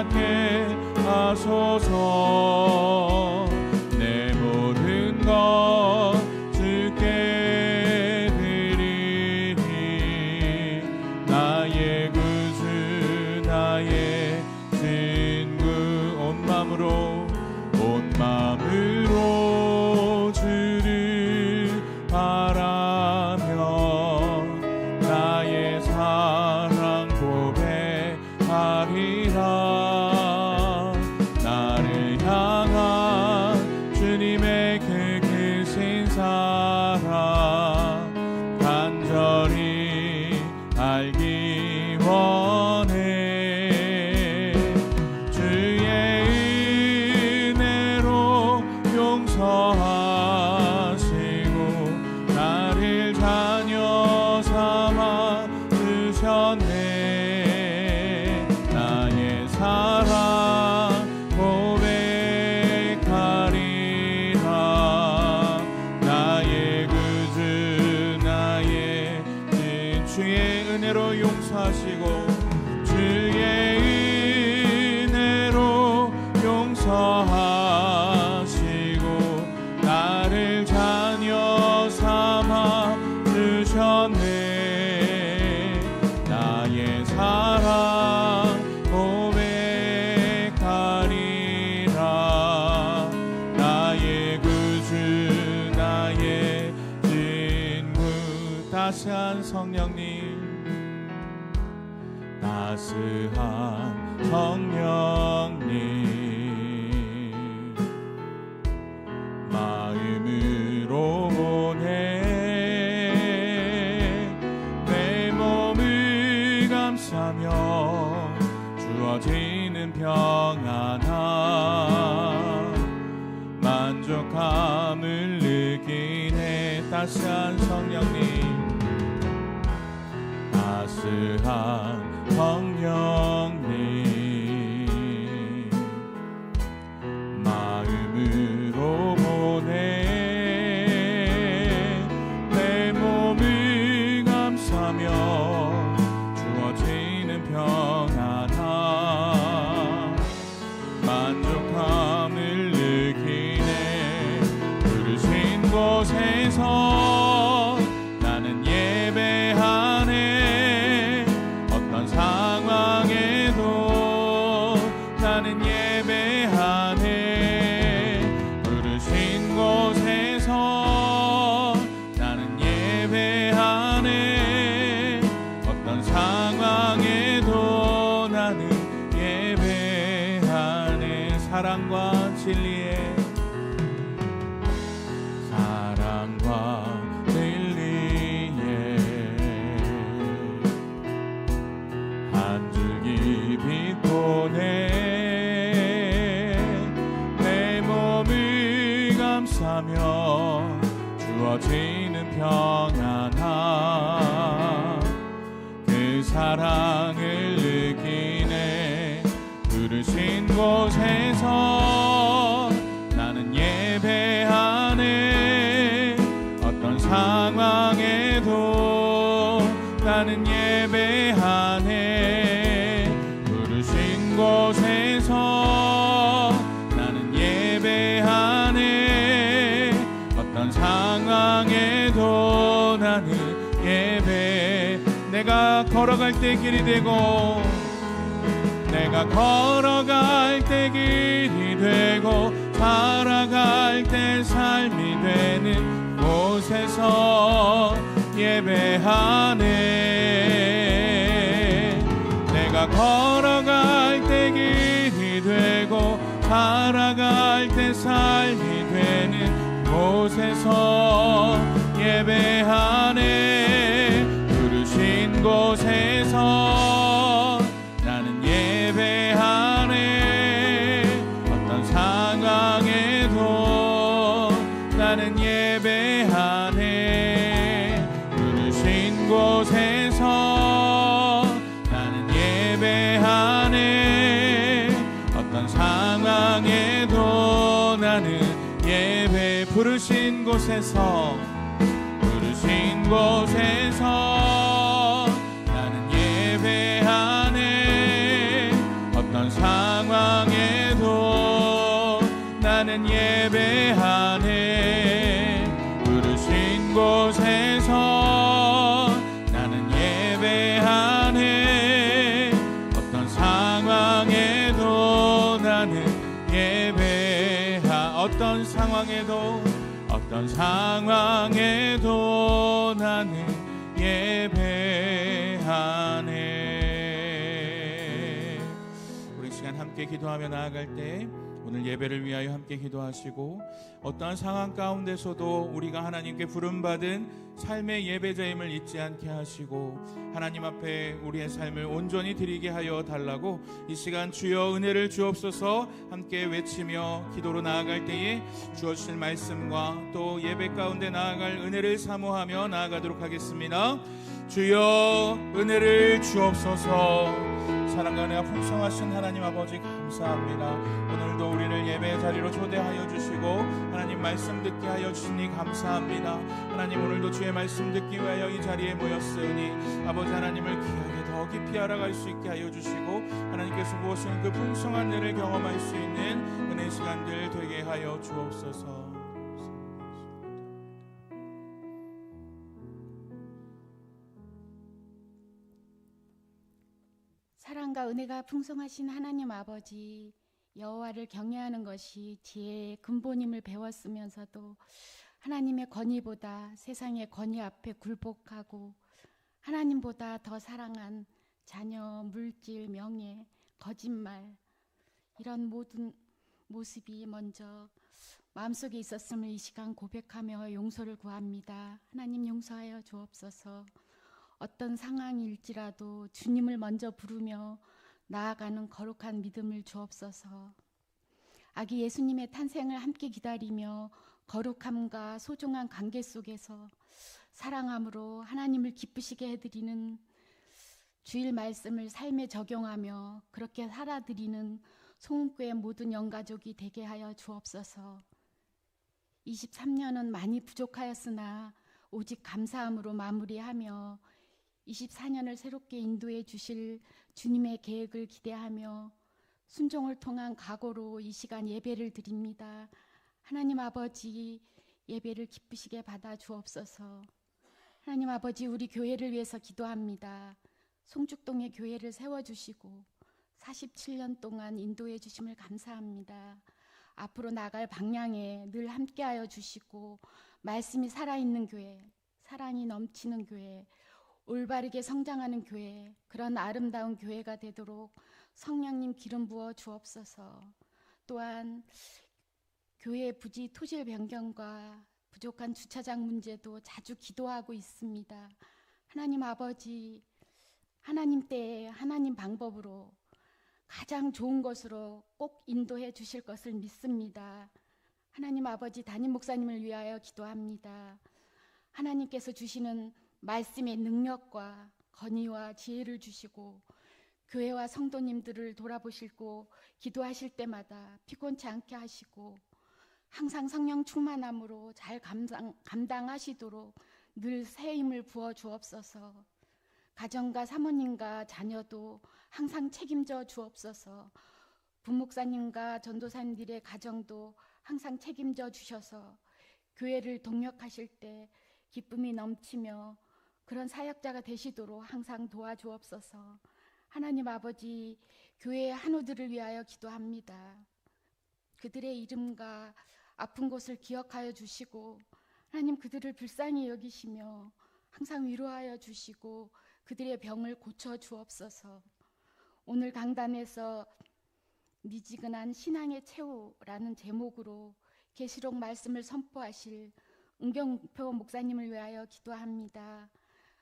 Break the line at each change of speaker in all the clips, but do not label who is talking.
받게 하소서. 내 모든 것 주께 드리니 나의 구주 나의 친구 온 마음으로 주를 바라며 나의 사랑 고백하리라. 나를 향한 주님의 그 크신 사랑 간절히 알기 원해. 주의 은혜로 용서하시고 나를 자녀 삼아 주셨네. 나의 사랑 고백하리라. 나의 구주 나의 진 주의 은혜로 용서하시고 주의 은혜로 용서하시고 나를 자녀 삼아 주셨네. 나의 사랑 고백하리라. 나의 구주 나의 친구. 따스한 성령님, 따스한 성령님, 마음으로 보내 내 몸을 감싸며 주어지는 평안함 만족함을 느끼네. 따스한 성령님, 따스한 성령님, 마음으로 보내 내 몸을 감싸며 주어지는 평안함 만족함을 느끼네. 부르신 곳에서 나는 예배하네. 어떤 상황에도 나는 예배하네. 부르신 곳에서 나는 예배하네. 어떤 상황에도 나는 예배하네. 사랑과 진리에 한 줄기 빛 보내 내 몸을 감싸며 주어지는 평안함 그 사랑을 느끼네. 부르신 곳에서 나는 예배하네. 어떤 상황에도 나는 예배하네. 부르신 곳에서 나는 예배하네. 어떤 상황에도 나는 예배. 내가 걸어갈 때 길이 되고 내가 걸어갈 때 길이 되고 살아갈 때 삶이 되는 곳에서 예배하네. 내가 걸어갈 때 길이 되고 살아갈 때 삶이 되는 곳에서 예배하네. 부르신 곳에서 나는 예배하네. 어떤 상황에도 나는 예배하네. 부르신 곳에서 나는 예배하네. 어떤 상황에도 나는 예배. 부르신 곳에서 부르신 곳에서 나는 예배하네. 어떤 상황에도 나는 예배하네. 부르신 곳에서 나는 예배하네. 어떤 상황에도 나는 어떤 상황에도 나는 예배하네. 우리 시간 함께 기도하며 나아갈 때 오늘 예배를 위하여 함께 기도하시고, 어떠한 상황 가운데서도 우리가 하나님께 부름받은 삶의 예배자임을 잊지 않게 하시고 하나님 앞에 우리의 삶을 온전히 드리게 하여 달라고 이 시간 주여 은혜를 주옵소서 함께 외치며 기도로 나아갈 때에 주어주실 말씀과 또 예배 가운데 나아갈 은혜를 사모하며 나아가도록 하겠습니다. 주여 은혜를 주옵소서. 사랑과 은혜가 풍성하신 하나님 아버지 감사합니다. 오늘도 우리를 예배 자리로 초대하여 주시고 하나님 말씀 듣게 하여 주시니 감사합니다. 하나님 오늘도 주의 말씀 듣기 위하여 이 자리에 모였으니 아버지 하나님을 귀하게 더 깊이 알아갈 수 있게 하여 주시고 하나님께서 부으시는 그 풍성한 은혜를 경험할 수 있는 은혜 시간들 되게 하여 주옵소서.
사랑과 은혜가 풍성하신 하나님 아버지, 여호와를 경외하는 것이 지혜의 근본임을 배웠으면서도 하나님의 권위보다 세상의 권위 앞에 굴복하고 하나님보다 더 사랑한 자녀, 물질, 명예, 거짓말, 이런 모든 모습이 먼저 마음속에 있었음을 이 시간 고백하며 용서를 구합니다. 하나님 용서하여 주옵소서. 어떤 상황일지라도 주님을 먼저 부르며 나아가는 거룩한 믿음을 주옵소서. 아기 예수님의 탄생을 함께 기다리며 거룩함과 소중한 관계 속에서 사랑함으로 하나님을 기쁘시게 해드리는 주일 말씀을 삶에 적용하며 그렇게 살아드리는 송음교회 모든 영가족이 되게 하여 주옵소서. 23년은 많이 부족하였으나 오직 감사함으로 마무리하며 24년을 새롭게 인도해 주실 주님의 계획을 기대하며 순종을 통한 각오로 이 시간 예배를 드립니다. 하나님 아버지, 예배를 기쁘시게 받아 주옵소서. 하나님 아버지, 우리 교회를 위해서 기도합니다. 송죽동의 교회를 세워주시고 47년 동안 인도해 주심을 감사합니다. 앞으로 나갈 방향에 늘 함께하여 주시고 말씀이 살아있는 교회, 사랑이 넘치는 교회, 올바르게 성장하는 교회, 그런 아름다운 교회가 되도록 성령님 기름 부어 주옵소서. 또한 교회 부지 토질 변경과 부족한 주차장 문제도 자주 기도하고 있습니다. 하나님 아버지, 하나님 때에 하나님 방법으로 가장 좋은 것으로 꼭 인도해 주실 것을 믿습니다. 하나님 아버지, 담임 목사님을 위하여 기도합니다. 하나님께서 주시는 말씀의 능력과 건의와 지혜를 주시고 교회와 성도님들을 돌아보시고 기도하실 때마다 피곤치 않게 하시고 항상 성령 충만함으로 잘 감당하시도록 늘 새 힘을 부어 주옵소서. 가정과 사모님과 자녀도 항상 책임져 주옵소서. 부목사님과 전도사님들의 가정도 항상 책임져 주셔서 교회를 동력하실 때 기쁨이 넘치며 그런 사역자가 되시도록 항상 도와주옵소서. 하나님 아버지, 교회의 한우들을 위하여 기도합니다. 그들의 이름과 아픈 곳을 기억하여 주시고 하나님 그들을 불쌍히 여기시며 항상 위로하여 주시고 그들의 병을 고쳐 주옵소서. 오늘 강단에서 미지근한 신앙의 최후라는 제목으로 계시록 말씀을 선포하실 은경표 목사님을 위하여 기도합니다.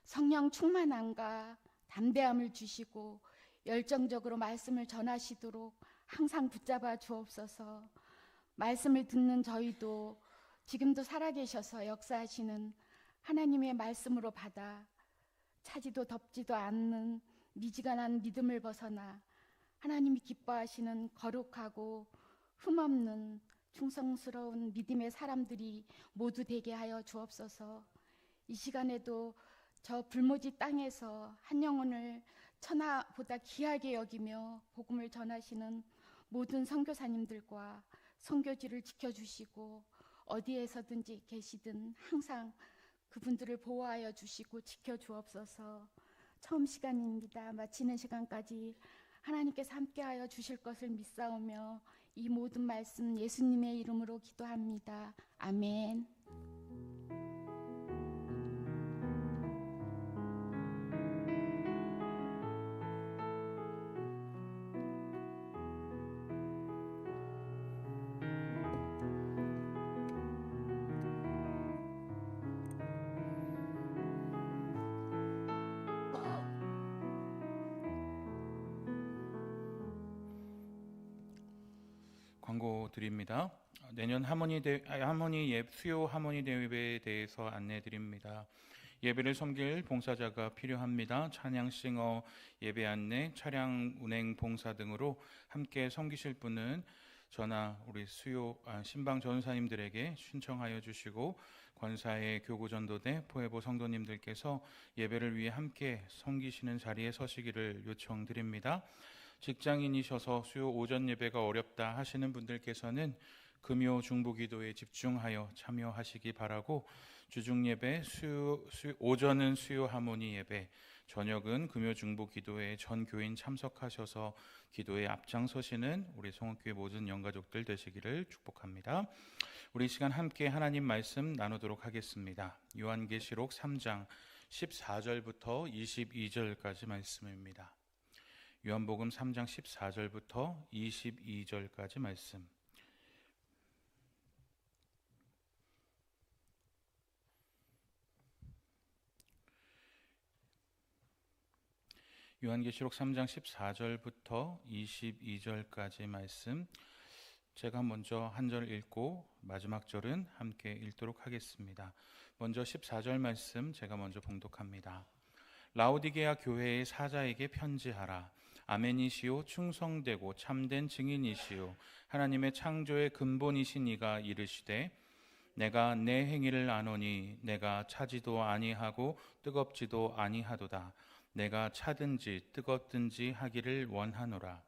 성령 충만함과 담대함을 주시고 열정적으로 말씀을 전하시도록 항상 붙잡아 주옵소서. 말씀을 듣는 저희도 지금도 살아계셔서 역사하시는 하나님의 말씀으로 받아 차지도 덥지도 않는 미지근한 믿음을 벗어나 하나님이 기뻐하시는 거룩하고 흠없는 충성스러운 믿음의 사람들이 모두 되게 하여 주옵소서. 이 시간에도 저 불모지 땅에서 한 영혼을 천하보다 귀하게 여기며 복음을 전하시는 모든 선교사님들과 선교지를 지켜주시고 어디에서든지 계시든 항상 그분들을 보호하여 주시고 지켜주옵소서. 처음 시간입니다. 마치는 시간까지 하나님께서 함께하여 주실 것을 믿사오며 이 모든 말씀 예수님의 이름으로 기도합니다. 아멘.
광고 드립니다. 내년 수요 하모니 대회에 대해서 안내 드립니다. 예배를 섬길 봉사자가 필요합니다. 찬양싱어, 예배 안내, 차량 운행 봉사 등으로 함께 섬기실 분은 저나 우리 신방 전사님들에게 신청하여 주시고 권사의 교구전도대 포회보 성도님들께서 예배를 위해 함께 섬기시는 자리에 서시기를 요청드립니다. 직장인이셔서 수요 오전 예배가 어렵다 하시는 분들께서는 금요 중보 기도에 집중하여 참여하시기 바라고, 주중 예배 오전은 수요 하모니 예배, 저녁은 금요 중보 기도에 전 교인 참석하셔서 기도에 앞장서시는 우리 송옥교회 모든 영가족들 되시기를 축복합니다. 우리 시간 함께 하나님 말씀 나누도록 하겠습니다. 요한계시록 3장 14절부터 22절까지 말씀입니다. 요한복음 3장 14절부터 22절까지 말씀. 요한계시록 3장 14절부터 22절까지 말씀, 제가 먼저 한 절 읽고 마지막 절은 함께 읽도록 하겠습니다. 먼저 14절 말씀 제가 먼저 봉독합니다. 라오디게아 교회의 사자에게 편지하라. 아멘이시오, 충성되고 참된 증인이시오, 하나님의 창조의 근본이신 이가 이르시되, 내가 내 행위를 아노니 내가 차지도 아니하고 뜨겁지도 아니하도다. 내가 차든지 뜨겁든지 하기를 원하노라.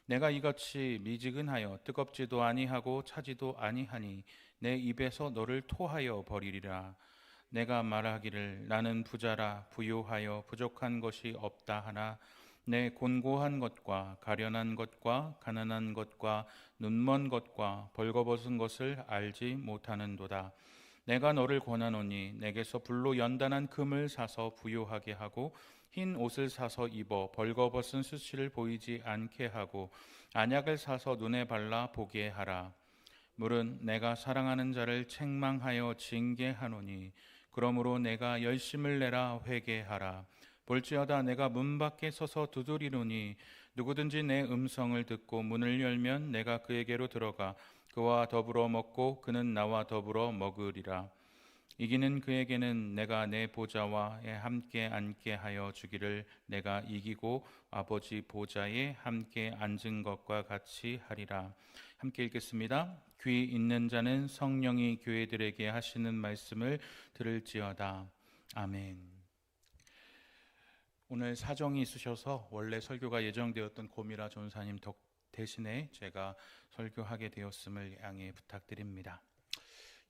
내가 이같이 미지근하여 뜨겁지도 아니하고 차지도 아니하니 내 입에서 너를 토하여 버리리라. 내가 말하기를 나는 부자라 부요하여 부족한 것이 없다 하나 내 곤고한 것과 가련한 것과 가난한 것과 눈먼 것과 벌거벗은 것을 알지 못하는도다. 내가 너를 권하노니 내게서 불로 연단한 금을 사서 부요하게 하고 흰 옷을 사서 입어 벌거벗은 수치를 보이지 않게 하고 안약을 사서 눈에 발라 보게 하라. 물은 내가 사랑하는 자를 책망하여 징계하노니 그러므로 내가 열심을 내라 회개하라. 볼지어다 내가 문 밖에 서서 두드리노니 누구든지 내 음성을 듣고 문을 열면 내가 그에게로 들어가 그와 더불어 먹고 그는 나와 더불어 먹으리라. 이기는 그에게는 내가 내 보좌와 함께 앉게 하여 주기를 내가 이기고 아버지 보좌에 함께 앉은 것과 같이 하리라. 함께 읽겠습니다. 귀 있는 자는 성령이 교회들에게 하시는 말씀을 들을지어다. 아멘. 오늘 사정이 있으셔서 원래 설교가 예정되었던 고미라 전사님 대신에 제가 설교하게 되었음을 양해 부탁드립니다.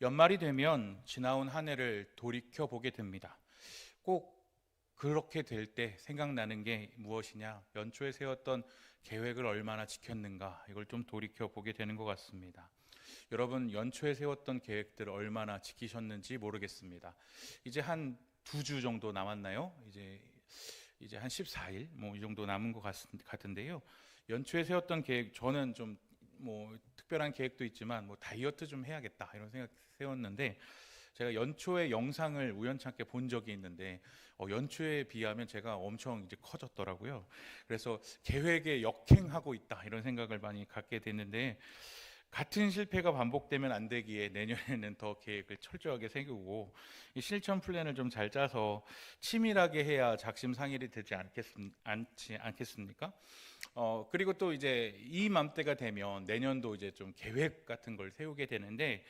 연말이 되면 지나온 한 해를 돌이켜보게 됩니다. 꼭 그렇게 될 때 생각나는 게 무엇이냐, 연초에 세웠던 계획을 얼마나 지켰는가, 이걸 좀 돌이켜보게 되는 것 같습니다. 여러분, 연초에 세웠던 계획들 얼마나 지키셨는지 모르겠습니다. 이제 한 2주 정도 남았나요? 이제 한 14일 이 정도 남은 것 같은데요. 연초에 세웠던 계획, 저는 좀 특별한 계획도 있지만 다이어트 좀 해야겠다 이런 생각 세웠는데, 제가 연초에 영상을 우연찮게 본 적이 있는데 연초에 비하면 제가 엄청 이제 커졌더라고요. 그래서 계획에 역행하고 있다 이런 생각을 많이 갖게 됐는데, 같은 실패가 반복되면 안 되기에 내년에는 더 계획을 철저하게 세우고 이 실천 플랜을 좀 잘 짜서 치밀하게 해야 작심삼일이 되지 않겠습니까? 그리고 또 이제 이맘때가 되면 내년도 이제 좀 계획 같은 걸 세우게 되는데,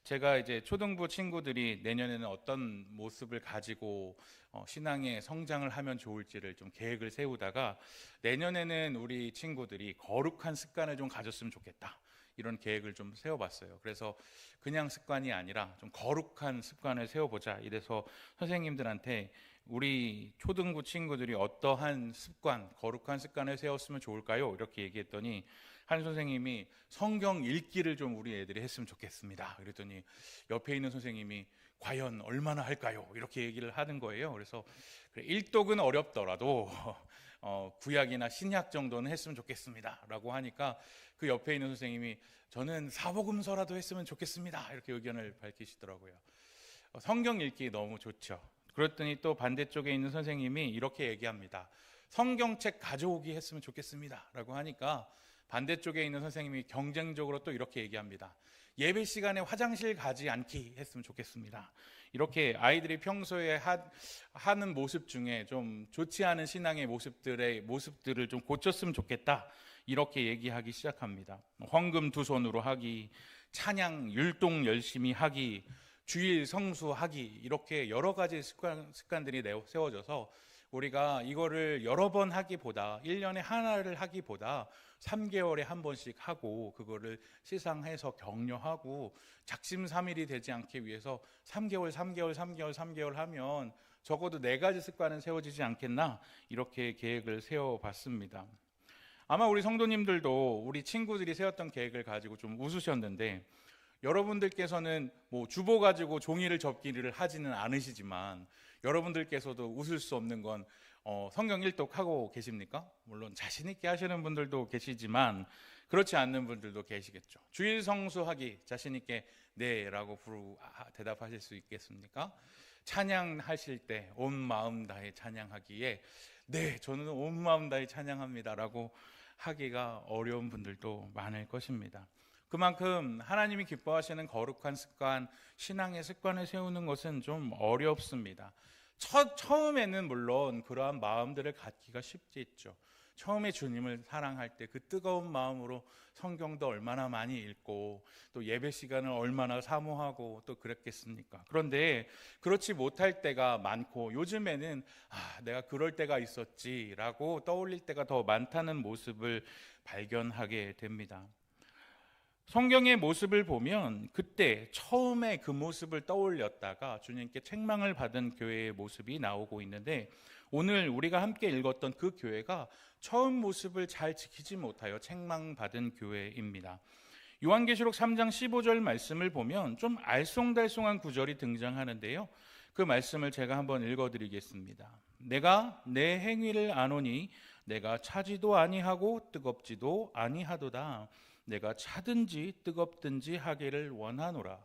제가 이제 초등부 친구들이 내년에는 어떤 모습을 가지고 신앙의 성장을 하면 좋을지를 좀 계획을 세우다가 내년에는 우리 친구들이 거룩한 습관을 좀 가졌으면 좋겠다, 이런 계획을 좀 세워봤어요. 그래서 그냥 습관이 아니라 좀 거룩한 습관을 세워보자, 이래서 선생님들한테 우리 초등부 친구들이 어떠한 습관, 거룩한 습관을 세웠으면 좋을까요? 이렇게 얘기했더니 한 선생님이 성경 읽기를 좀 우리 애들이 했으면 좋겠습니다. 그랬더니 옆에 있는 선생님이 과연 얼마나 할까요? 이렇게 얘기를 하는 거예요. 그래서 일독은 어렵더라도 구약이나 신약 정도는 했으면 좋겠습니다 라고 하니까 그 옆에 있는 선생님이 저는 사복음서라도 했으면 좋겠습니다, 이렇게 의견을 밝히시더라고요. 성경 읽기 너무 좋죠. 그랬더니 또 반대쪽에 있는 선생님이 이렇게 얘기합니다. 성경책 가져오기 했으면 좋겠습니다 라고 하니까 반대쪽에 있는 선생님이 경쟁적으로 또 이렇게 얘기합니다. 예배 시간에 화장실 가지 않기 했으면 좋겠습니다. 이렇게 아이들이 평소에 하는 모습 중에 좀 좋지 않은 신앙의 모습들을 좀 고쳤으면 좋겠다, 이렇게 얘기하기 시작합니다. 헌금 두 손으로 하기, 찬양 율동 열심히 하기, 주일 성수하기, 이렇게 여러 가지 습관들이 세워져서 우리가 이거를 여러 번 하기보다 1년에 하나를 하기보다 3개월에 한 번씩 하고 그거를 시상해서 격려하고 작심삼일이 되지 않기 위해서 3개월 하면 적어도 4가지 습관은 세워지지 않겠나, 이렇게 계획을 세워봤습니다. 아마 우리 성도님들도 우리 친구들이 세웠던 계획을 가지고 좀 웃으셨는데, 여러분들께서는 뭐 주보 가지고 종이를 접기를 하지는 않으시지만 여러분들께서도 웃을 수 없는 건 성경 일독하고 계십니까? 물론 자신 있게 하시는 분들도 계시지만 그렇지 않는 분들도 계시겠죠. 주일 성수하기 자신 있게 네 라고 대답하실 수 있겠습니까? 찬양하실 때 온 마음 다해 찬양하기에 네, 저는 온 마음 다해 찬양합니다 라고 하기가 어려운 분들도 많을 것입니다. 그만큼 하나님이 기뻐하시는 거룩한 습관, 신앙의 습관을 세우는 것은 좀 어렵습니다. 처음에는 물론 그러한 마음들을 갖기가 쉽겠죠. 처음에 주님을 사랑할 때 그 뜨거운 마음으로 성경도 얼마나 많이 읽고 또 예배 시간을 얼마나 사모하고 또 그랬겠습니까? 그런데 그렇지 못할 때가 많고 요즘에는 내가 그럴 때가 있었지라고 떠올릴 때가 더 많다는 모습을 발견하게 됩니다. 성경의 모습을 보면 그때 처음에 그 모습을 떠올렸다가 주님께 책망을 받은 교회의 모습이 나오고 있는데, 오늘 우리가 함께 읽었던 그 교회가 처음 모습을 잘 지키지 못하여 책망받은 교회입니다. 요한계시록 3장 15절 말씀을 보면 좀 알쏭달쏭한 구절이 등장하는데요, 그 말씀을 제가 한번 읽어드리겠습니다. 내가 내 행위를 아노니 내가 차지도 아니하고 뜨겁지도 아니하도다. 내가 차든지 뜨겁든지 하기를 원하노라.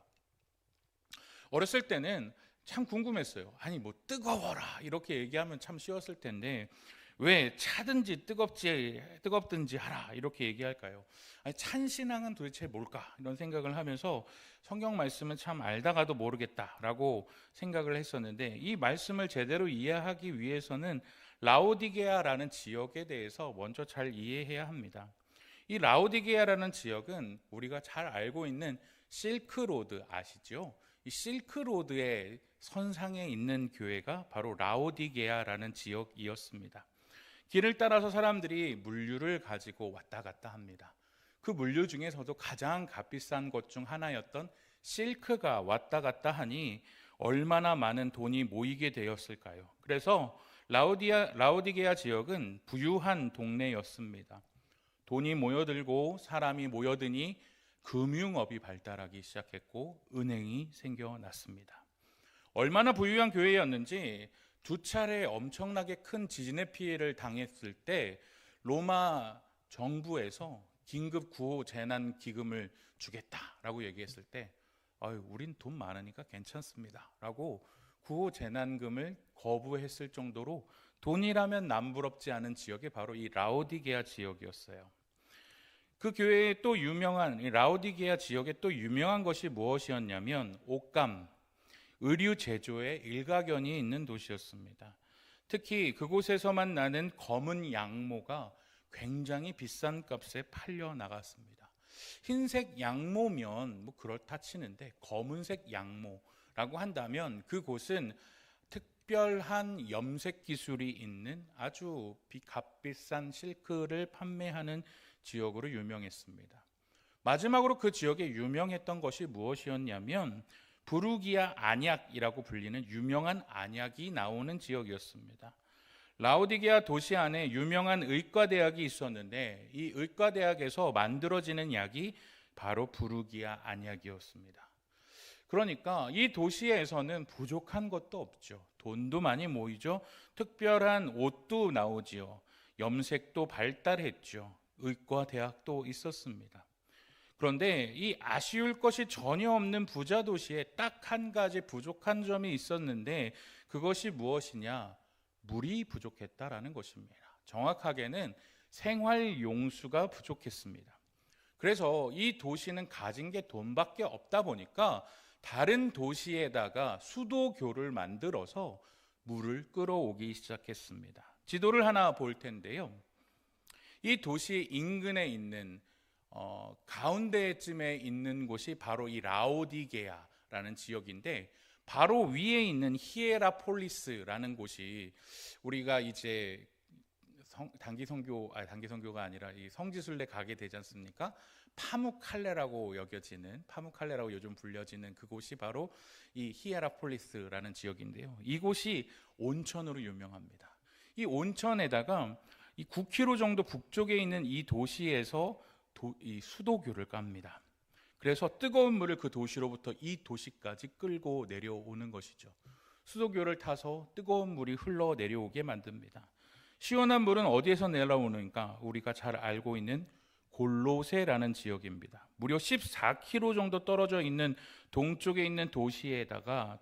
어렸을 때는 참 궁금했어요. 아니 뭐 뜨거워라 이렇게 얘기하면 참 쉬웠을 텐데 왜 차든지 뜨겁든지 하라 이렇게 얘기할까요? 아니, 찬 신앙은 도대체 뭘까? 이런 생각을 하면서 성경 말씀은 참 알다가도 모르겠다라고 생각을 했었는데, 이 말씀을 제대로 이해하기 위해서는 라오디게아라는 지역에 대해서 먼저 잘 이해해야 합니다. 이 라오디게아라는 지역은 우리가 잘 알고 있는 실크로드 아시죠? 이 실크로드의 선상에 있는 교회가 바로 라오디게아라는 지역이었습니다. 길을 따라서 사람들이 물류를 가지고 왔다 갔다 합니다. 그 물류 중에서도 가장 값비싼 것 중 하나였던 실크가 왔다 갔다 하니 얼마나 많은 돈이 모이게 되었을까요? 그래서 라오디게아 지역은 부유한 동네였습니다. 돈이 모여들고 사람이 모여드니 금융업이 발달하기 시작했고 은행이 생겨났습니다. 얼마나 부유한 교회였는지 2차례 엄청나게 큰 지진의 피해를 당했을 때 로마 정부에서 긴급 구호 재난 기금을 주겠다라고 얘기했을 때 우린 돈 많으니까 괜찮습니다 라고 구호 재난금을 거부했을 정도로 돈이라면 남부럽지 않은 지역이 바로 이 라오디게아 지역이었어요. 그 교회의 또 유명한 이 라오디게아 지역의 또 유명한 것이 무엇이었냐면 옷감, 의류 제조의 일가견이 있는 도시였습니다. 특히 그곳에서만 나는 검은 양모가 굉장히 비싼 값에 팔려 나갔습니다. 흰색 양모면 뭐 그렇다 치는데 검은색 양모라고 한다면 그곳은 특별한 염색 기술이 있는 아주 값비싼 실크를 판매하는 지역으로 유명했습니다. 마지막으로 그 지역에 유명했던 것이 무엇이었냐면 부르기아 안약이라고 불리는 유명한 안약이 나오는 지역이었습니다. 라오디게아 도시 안에 유명한 의과대학이 있었는데 이 의과대학에서 만들어지는 약이 바로 부르기아 안약이었습니다. 그러니까 이 도시에서는 부족한 것도 없죠. 돈도 많이 모이죠. 특별한 옷도 나오지요. 염색도 발달했죠. 의과대학도 있었습니다. 그런데 이 아쉬울 것이 전혀 없는 부자 도시에 딱 한 가지 부족한 점이 있었는데 그것이 무엇이냐? 물이 부족했다라는 것입니다. 정확하게는 생활용수가 부족했습니다. 그래서 이 도시는 가진 게 돈밖에 없다 보니까 다른 도시에다가 수도교를 만들어서 물을 끌어오기 시작했습니다. 지도를 하나 볼 텐데요. 이 도시 인근에 있는 가운데쯤에 있는 곳이 바로 이 라오디게아라는 지역인데 바로 위에 있는 히에라폴리스라는 곳이 우리가 이제 단기 선교가 아니라 이 성지순례 가게 되지 않습니까? 파묵칼레라고 여겨지는 파묵칼레라고 요즘 불려지는 그곳이 바로 이 히에라폴리스라는 지역인데요. 이곳이 온천으로 유명합니다. 이 온천에다가 이 9km 정도 북쪽에 있는 이 도시에서 이 수도교를 깝니다. 그래서 뜨거운 물을 그 도시로부터 이 도시까지 끌고 내려오는 것이죠. 수도교를 타서 뜨거운 물이 흘러 내려오게 만듭니다. 시원한 물은 어디에서 내려오는가? 우리가 잘 알고 있는 골로세라는 지역입니다. 무려 14km 정도 떨어져 있는 동쪽에 있는 도시에다가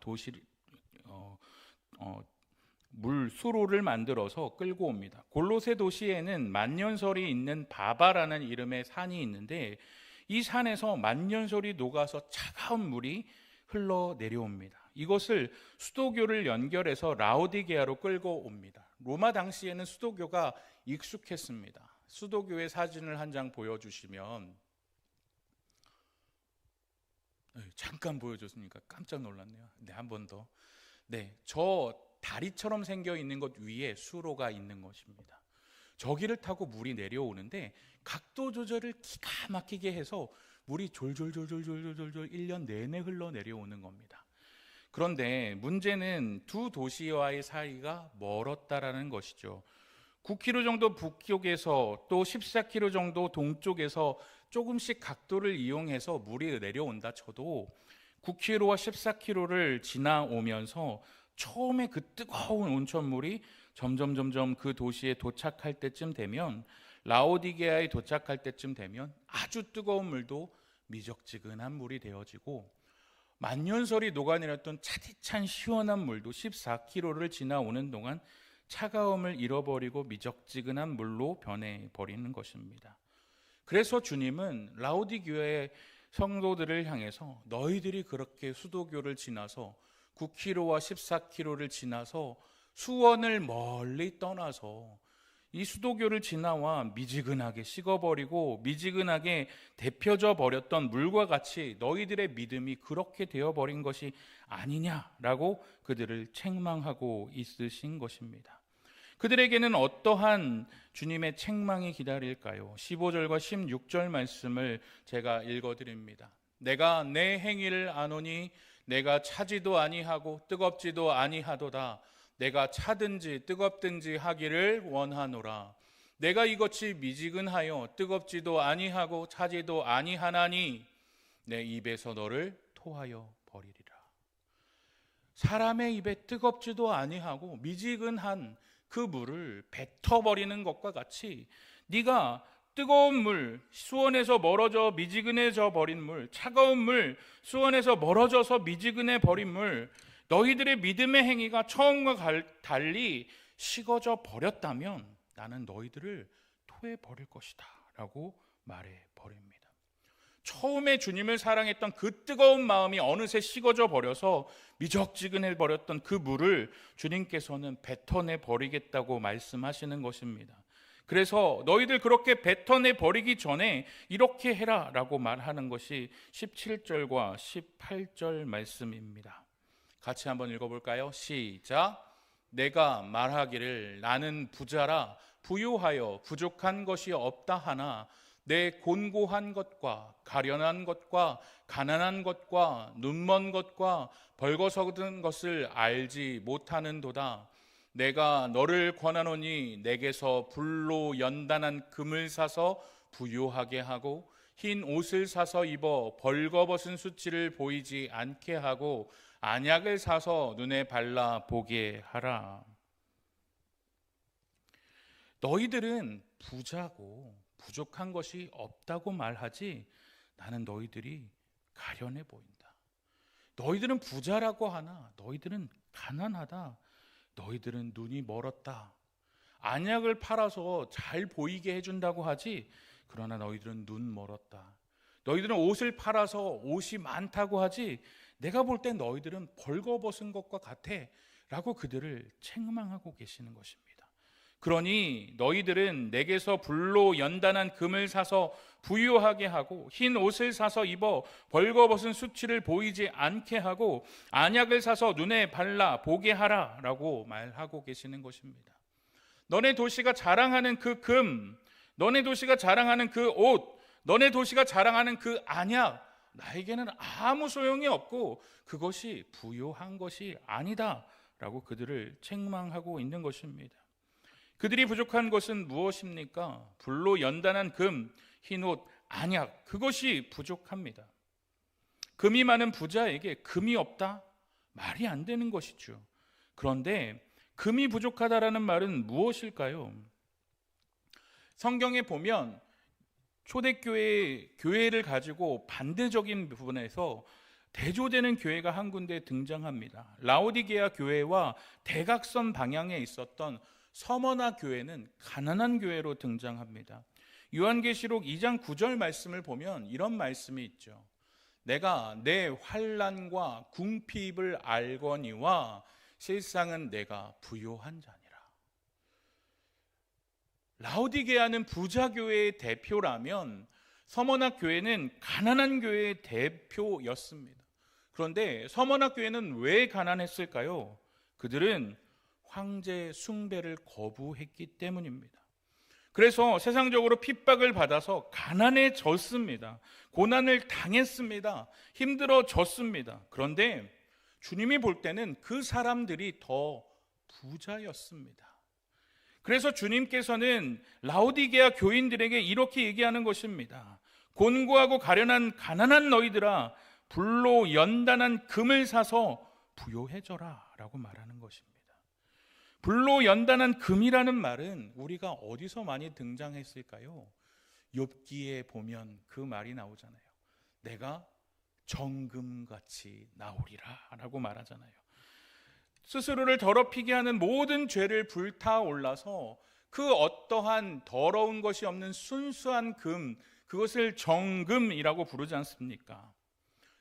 물 수로를 만들어서 끌고 옵니다. 골로세 도시에는 만년설이 있는 바바라는 이름의 산이 있는데 이 산에서 만년설이 녹아서 차가운 물이 흘러 내려옵니다. 이것을 수도교를 연결해서 라오디게아로 끌고 옵니다. 로마 당시에는 수도교가 익숙했습니다. 수도교의 사진을 한 장 보여주시면 잠깐 보여줬으니까 깜짝 놀랐네요. 네, 한 번 더. 네, 저 다리처럼 생겨 있는 것 위에 수로가 있는 것입니다. 저기를 타고 물이 내려오는데 각도 조절을 기가 막히게 해서 물이 졸졸졸졸졸졸졸 1년 내내 흘러 내려오는 겁니다. 그런데 문제는 두 도시와의 사이가 멀었다라는 것이죠. 9km 정도 북쪽에서 또 14km 정도 동쪽에서 조금씩 각도를 이용해서 물이 내려온다 쳐도 9km와 14km를 지나오면서 처음에 그 뜨거운 온천물이 점점 그 도시에 도착할 때쯤 되면 라오디게아에 도착할 때쯤 되면 아주 뜨거운 물도 미적지근한 물이 되어지고 만년설이 녹아내렸던 차디찬 시원한 물도 14km를 지나오는 동안 차가움을 잃어버리고 미적지근한 물로 변해버리는 것입니다. 그래서 주님은 라오디게아의 성도들을 향해서 너희들이 그렇게 수도교를 지나서 9km와 14km를 지나서 수원을 멀리 떠나서 이 수도교를 지나와 미지근하게 식어버리고 미지근하게 데펴져 버렸던 물과 같이 너희들의 믿음이 그렇게 되어버린 것이 아니냐라고 그들을 책망하고 있으신 것입니다. 그들에게는 어떠한 주님의 책망이 기다릴까요? 15절과 16절 말씀을 제가 읽어드립니다. 내가 내 행위를 아노니 내가 차지도 아니하고 뜨겁지도 아니하도다. 내가 차든지 뜨겁든지 하기를 원하노라. 내가 이것이 미지근하여 뜨겁지도 아니하고 차지도 아니하나니 내 입에서 너를 토하여 버리리라. 사람의 입에 뜨겁지도 아니하고 미지근한 그 물을 뱉어버리는 것과 같이 네가 뜨거운 물, 수원에서 멀어져 미지근해져 버린 물, 차가운 물, 수원에서 멀어져서 미지근해 버린 물, 너희들의 믿음의 행위가 처음과 달리 식어져 버렸다면 나는 너희들을 토해 버릴 것이다 라고 말해 버립니다. 처음에 주님을 사랑했던 그 뜨거운 마음이 어느새 식어져 버려서 미적지근해 버렸던 그 물을 주님께서는 뱉어내 버리겠다고 말씀하시는 것입니다. 그래서 너희들 그렇게 뱉어내 버리기 전에 이렇게 해라 라고 말하는 것이 17절과 18절 말씀입니다. 같이 한번 읽어볼까요? 시작. 내가 말하기를 나는 부자라 부유하여 부족한 것이 없다 하나 내 곤고한 것과 가련한 것과 가난한 것과 눈먼 것과 벌거벗은 것을 알지 못하는도다. 내가 너를 권하노니 내게서 불로 연단한 금을 사서 부유하게 하고 흰 옷을 사서 입어 벌거벗은 수치를 보이지 않게 하고 안약을 사서 눈에 발라 보게 하라. 너희들은 부자고 부족한 것이 없다고 말하지 나는 너희들이 가련해 보인다. 너희들은 부자라고 하나 너희들은 가난하다. 너희들은 눈이 멀었다. 안약을 팔아서 잘 보이게 해준다고 하지 그러나 너희들은 눈 멀었다. 너희들은 옷을 팔아서 옷이 많다고 하지 내가 볼 땐 너희들은 벌거벗은 것과 같아 라고 그들을 책망하고 계시는 것입니다. 그러니 너희들은 내게서 불로 연단한 금을 사서 부유하게 하고 흰 옷을 사서 입어 벌거벗은 수치를 보이지 않게 하고 안약을 사서 눈에 발라 보게 하라 라고 말하고 계시는 것입니다. 너네 도시가 자랑하는 그 금, 너네 도시가 자랑하는 그 옷, 너네 도시가 자랑하는 그 안약, 나에게는 아무 소용이 없고 그것이 부유한 것이 아니다 라고 그들을 책망하고 있는 것입니다. 그들이 부족한 것은 무엇입니까? 불로 연단한 금, 흰옷, 안약, 그것이 부족합니다. 금이 많은 부자에게 금이 없다? 말이 안 되는 것이죠. 그런데 금이 부족하다라는 말은 무엇일까요? 성경에 보면 초대교회를 가지고 반대적인 부분에서 대조되는 교회가 한 군데 등장합니다. 라오디게아 교회와 대각선 방향에 있었던 서머나 교회는 가난한 교회로 등장합니다. 요한계시록 2장 9절 말씀을 보면 이런 말씀이 있죠. 내가 내 환난과 궁핍을 알거니와 실상은 내가 부요한 자니라. 라오디게아는 부자 교회의 대표라면 서머나 교회는 가난한 교회의 대표였습니다. 그런데 서머나 교회는 왜 가난했을까요? 그들은 황제 숭배를 거부했기 때문입니다. 그래서 세상적으로 핍박을 받아서 가난해졌습니다. 고난을 당했습니다. 힘들어졌습니다. 그런데 주님이 볼 때는 그 사람들이 더 부자였습니다. 그래서 주님께서는 라오디게아 교인들에게 이렇게 얘기하는 것입니다. 곤고하고 가련한 가난한 너희들아, 불로 연단한 금을 사서 부요해져라 라고 말하는 것입니다. 불로 연단한 금이라는 말은 우리가 어디서 많이 등장했을까요? 욥기에 보면 그 말이 나오잖아요. 내가 정금같이 나오리라 라고 말하잖아요. 스스로를 더럽히게 하는 모든 죄를 불타올라서 그 어떠한 더러운 것이 없는 순수한 금, 그것을 정금이라고 부르지 않습니까?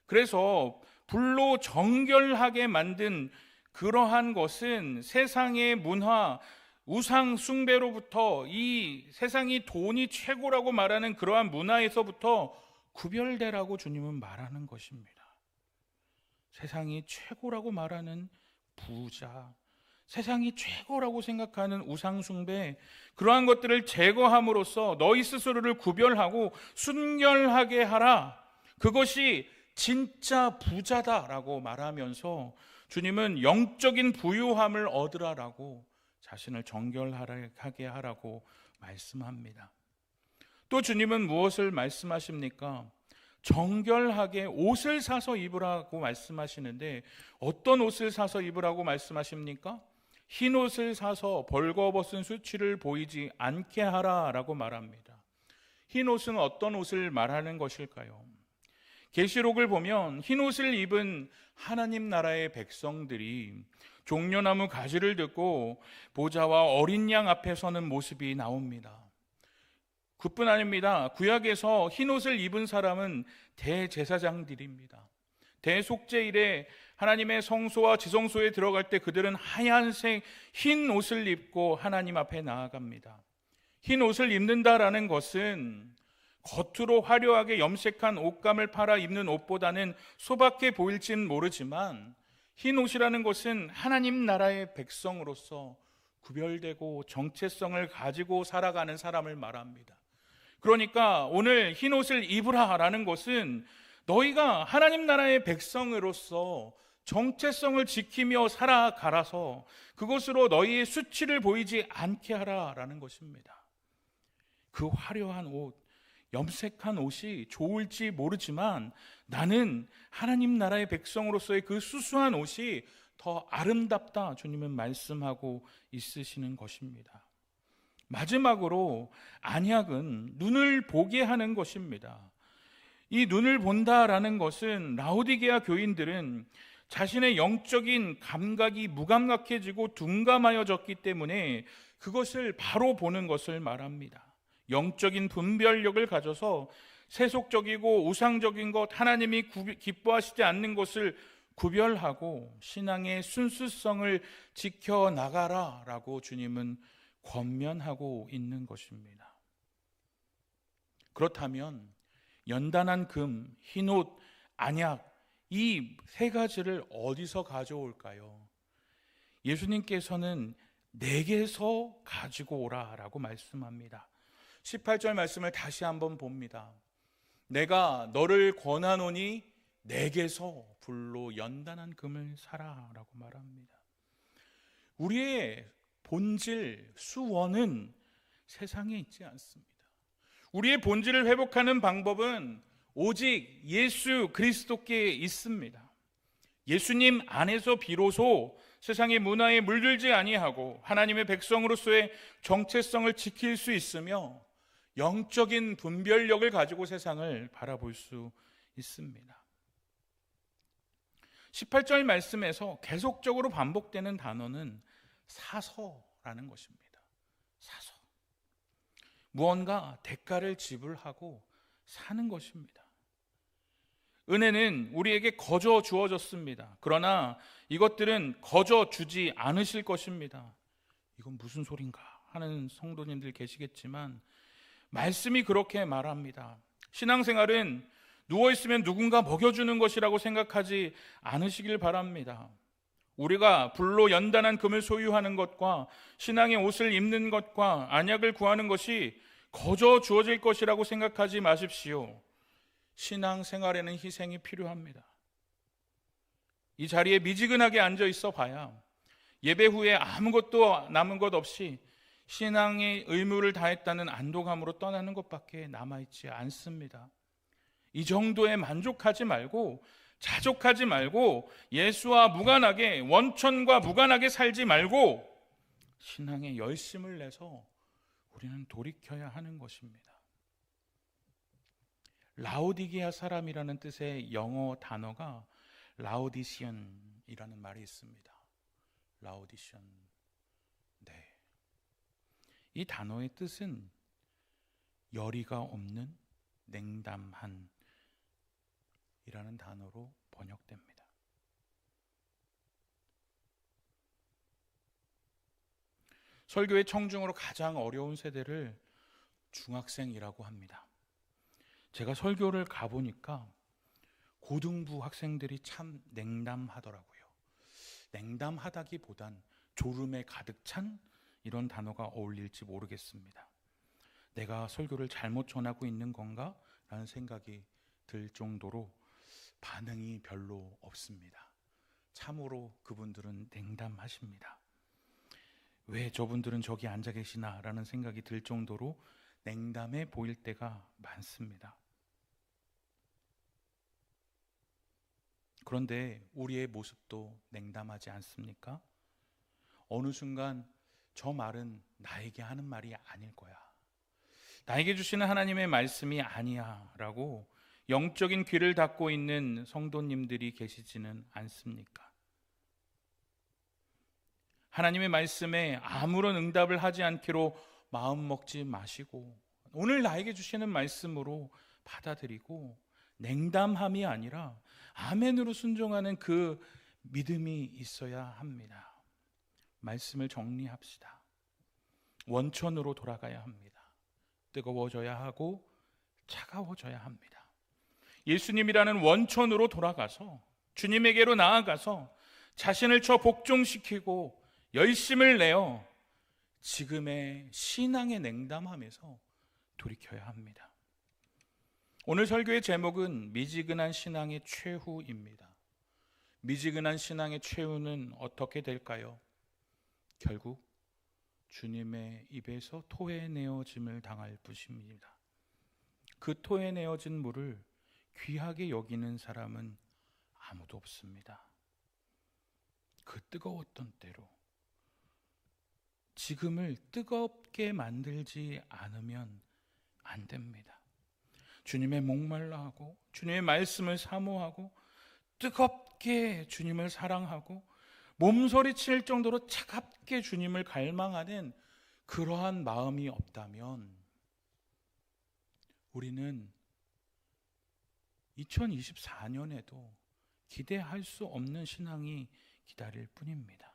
그래서 불로 정결하게 만든 그러한 것은 세상의 문화, 우상 숭배로부터 이 세상이 돈이 최고라고 말하는 그러한 문화에서부터 구별되라고 주님은 말하는 것입니다. 세상이 최고라고 말하는 부자, 세상이 최고라고 생각하는 우상 숭배, 그러한 것들을 제거함으로써 너희 스스로를 구별하고 순결하게 하라. 그것이 진짜 부자다라고 말하면서 주님은 영적인 부유함을 얻으라라고 자신을 정결하게 하라고 말씀합니다. 또 주님은 무엇을 말씀하십니까? 정결하게 옷을 사서 입으라고 말씀하시는데 어떤 옷을 사서 입으라고 말씀하십니까? 흰 옷을 사서 벌거벗은 수치를 보이지 않게 하라라고 말합니다. 흰 옷은 어떤 옷을 말하는 것일까요? 계시록을 보면 흰 옷을 입은 하나님 나라의 백성들이 종려나무 가지를 듣고 보좌와 어린 양 앞에 서는 모습이 나옵니다. 그뿐 아닙니다. 구약에서 흰 옷을 입은 사람은 대제사장들입니다. 대속죄일에 하나님의 성소와 지성소에 들어갈 때 그들은 하얀색 흰 옷을 입고 하나님 앞에 나아갑니다. 흰 옷을 입는다라는 것은 겉으로 화려하게 염색한 옷감을 팔아 입는 옷보다는 소박해 보일지는 모르지만 흰 옷이라는 것은 하나님 나라의 백성으로서 구별되고 정체성을 가지고 살아가는 사람을 말합니다. 그러니까 오늘 흰 옷을 입으라라는 것은 너희가 하나님 나라의 백성으로서 정체성을 지키며 살아가라서 그것으로 너희의 수치를 보이지 않게 하라라는 것입니다. 그 화려한 옷, 염색한 옷이 좋을지 모르지만 나는 하나님 나라의 백성으로서의 그 수수한 옷이 더 아름답다, 주님은 말씀하고 있으시는 것입니다. 마지막으로 안약은 눈을 보게 하는 것입니다. 이 눈을 본다라는 것은 라오디게아 교인들은 자신의 영적인 감각이 무감각해지고 둔감하여졌기 때문에 그것을 바로 보는 것을 말합니다. 영적인 분별력을 가져서 세속적이고 우상적인 것, 하나님이 기뻐하시지 않는 것을 구별하고 신앙의 순수성을 지켜나가라라고 주님은 권면하고 있는 것입니다. 그렇다면 연단한 금, 흰옷, 안약, 이 세 가지를 어디서 가져올까요? 예수님께서는 내게서 가지고 오라라고 말씀합니다. 18절 말씀을 다시 한번 봅니다. 내가 너를 권하노니 내게서 불로 연단한 금을 사라라고 말합니다. 우리의 본질, 수원은 세상에 있지 않습니다. 우리의 본질을 회복하는 방법은 오직 예수 그리스도께 있습니다. 예수님 안에서 비로소 세상의 문화에 물들지 아니하고 하나님의 백성으로서의 정체성을 지킬 수 있으며 영적인 분별력을 가지고 세상을 바라볼 수 있습니다. 18절 말씀에서 계속적으로 반복되는 단어는 사서라는 것입니다. 사서. 무언가 대가를 지불하고 사는 것입니다. 은혜는 우리에게 거저 주어졌습니다. 그러나 이것들은 거저 주지 않으실 것입니다. 이건 무슨 소린가 하는 성도님들 계시겠지만 말씀이 그렇게 말합니다. 신앙생활은 누워있으면 누군가 먹여주는 것이라고 생각하지 않으시길 바랍니다. 우리가 불로 연단한 금을 소유하는 것과 신앙의 옷을 입는 것과 안약을 구하는 것이 거저 주어질 것이라고 생각하지 마십시오. 신앙생활에는 희생이 필요합니다. 이 자리에 미지근하게 앉아 있어 봐야 예배 후에 아무것도 남은 것 없이 신앙의 의무를 다했다는 안도감으로 떠나는 것밖에 남아있지 않습니다. 이 정도에 만족하지 말고 자족하지 말고 예수와 무관하게 원천과 무관하게 살지 말고 신앙에 열심을 내서 우리는 돌이켜야 하는 것입니다. 라오디게아 사람이라는 뜻의 영어 단어가 라오디시언이라는 말이 있습니다. 라오디션. 네. 이 단어의 뜻은 열의가 없는, 냉담한 이라는 단어로 번역됩니다. 설교의 청중으로 가장 어려운 세대를 중학생이라고 합니다. 제가 설교를 가보니까 고등부 학생들이 참 냉담하더라고요. 냉담하다기보단 졸음에 가득 찬 이런 단어가 어울릴지 모르겠습니다. 내가 설교를 잘못 전하고 있는 건가? 라는 생각이 들 정도로 반응이 별로 없습니다. 참으로 그분들은 냉담하십니다. 왜 저분들은 저기 앉아 계시나? 라는 생각이 들 정도로 냉담해 보일 때가 많습니다. 그런데 우리의 모습도 냉담하지 않습니까? 어느 순간 저 말은 나에게 하는 말이 아닐 거야. 나에게 주시는 하나님의 말씀이 아니야 라고 영적인 귀를 닫고 있는 성도님들이 계시지는 않습니까? 하나님의 말씀에 아무런 응답을 하지 않기로 마음 먹지 마시고 오늘 나에게 주시는 말씀으로 받아들이고 냉담함이 아니라 아멘으로 순종하는 그 믿음이 있어야 합니다. 말씀을 정리합시다. 원천으로 돌아가야 합니다. 뜨거워져야 하고 차가워져야 합니다. 예수님이라는 원천으로 돌아가서 주님에게로 나아가서 자신을 복종시키고 열심을 내어 지금의 신앙에 냉담함에서 돌이켜야 합니다. 오늘 설교의 제목은 미지근한 신앙의 최후입니다. 미지근한 신앙의 최후는 어떻게 될까요? 결국 주님의 입에서 토해내어짐을 당할 것입니다. 그 토해내어진 물을 귀하게 여기는 사람은 아무도 없습니다. 그 뜨거웠던 때로 지금을 뜨겁게 만들지 않으면 안 됩니다. 주님의 목말라하고 주님의 말씀을 사모하고 뜨겁게 주님을 사랑하고 몸서리칠 정도로 차갑게 주님을 갈망하는 그러한 마음이 없다면 우리는 2024년에도 기대할 수 없는 신앙이 기다릴 뿐입니다.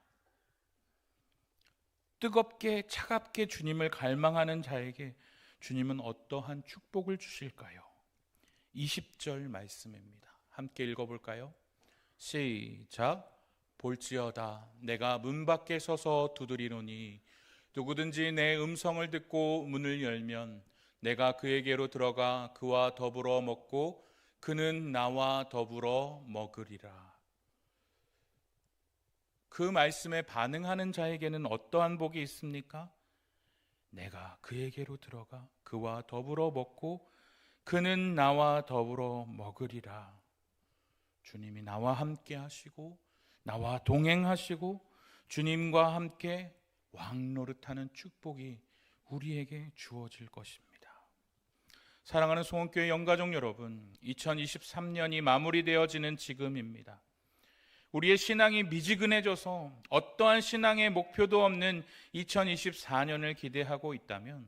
뜨겁게 차갑게 주님을 갈망하는 자에게 주님은 어떠한 축복을 주실까요? 20절 말씀입니다. 함께 읽어볼까요? 시작. 볼지어다 내가 문 밖에 서서 두드리노니 누구든지 내 음성을 듣고 문을 열면 내가 그에게로 들어가 그와 더불어 먹고 그는 나와 더불어 먹으리라. 그 말씀에 반응하는 자에게는 어떠한 복이 있습니까? 내가 그에게로 들어가 그와 더불어 먹고 그는 나와 더불어 먹으리라. 주님이 나와 함께 하시고 나와 동행하시고 주님과 함께 왕노릇하는 축복이 우리에게 주어질 것입니다. 사랑하는 송원교회 영가족 여러분, 2023년이 마무리되어지는 지금입니다. 우리의 신앙이 미지근해져서 어떠한 신앙의 목표도 없는 2024년을 기대하고 있다면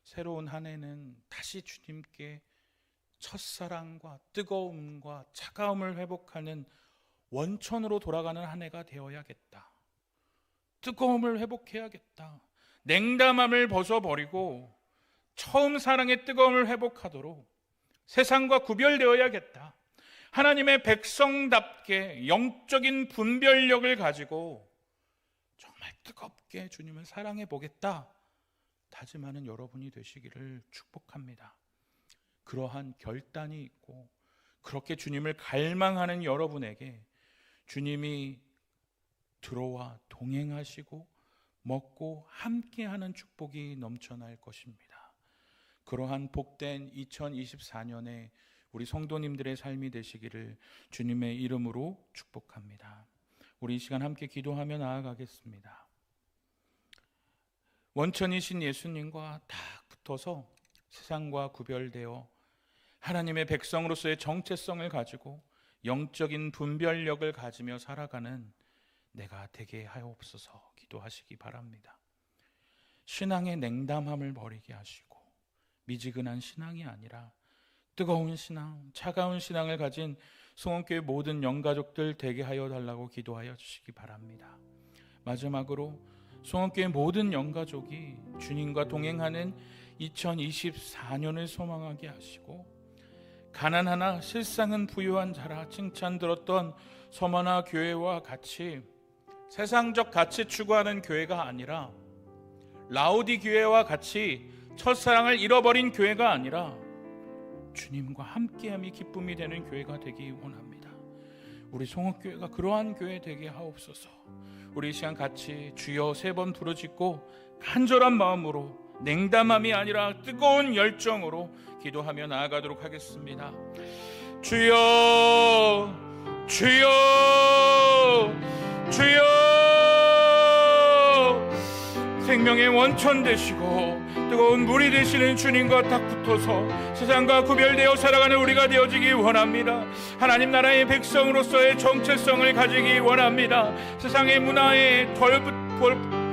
새로운 한 해는 다시 주님께 첫사랑과 뜨거움과 차가움을 회복하는 원천으로 돌아가는 한 해가 되어야겠다. 뜨거움을 회복해야겠다. 냉담함을 벗어버리고 처음 사랑의 뜨거움을 회복하도록 세상과 구별되어야겠다. 하나님의 백성답게 영적인 분별력을 가지고 정말 뜨겁게 주님을 사랑해 보겠다 다짐하는 여러분이 되시기를 축복합니다. 그러한 결단이 있고 그렇게 주님을 갈망하는 여러분에게 주님이 들어와 동행하시고 먹고 함께하는 축복이 넘쳐날 것입니다. 그러한 복된 2024년에 우리 성도님들의 삶이 되시기를 주님의 이름으로 축복합니다. 우리 이 시간 함께 기도하며 나아가겠습니다. 원천이신 예수님과 딱 붙어서 세상과 구별되어 하나님의 백성으로서의 정체성을 가지고 영적인 분별력을 가지며 살아가는 내가 되게 하옵소서 기도하시기 바랍니다. 신앙의 냉담함을 버리게 하시고 미지근한 신앙이 아니라 뜨거운 신앙, 차가운 신앙을 가진 송원교회 모든 영가족들 되게 하여 달라고 기도하여 주시기 바랍니다. 마지막으로 송원교회 모든 영가족이 주님과 동행하는 2024년을 소망하게 하시고 가난하나 실상은 부유한 자라 칭찬 들었던 서머나 교회와 같이 세상적 가치 추구하는 교회가 아니라 라오디 교회와 같이 첫사랑을 잃어버린 교회가 아니라 주님과 함께함이 기쁨이 되는 교회가 되기 원합니다. 우리 송옥교회가 그러한 교회 되게 하옵소서. 우리 이 시간 같이 주여 3번 부르짖고 간절한 마음으로 냉담함이 아니라 뜨거운 열정으로 기도하며 나아가도록 하겠습니다. 주여 주여 주여 생명의 원천 되시고 뜨거운 물이 되시는 주님과 딱 붙어서 세상과 구별되어 살아가는 우리가 되어지기 원합니다. 하나님 나라의 백성으로서의 정체성을 가지기 원합니다. 세상의 문화에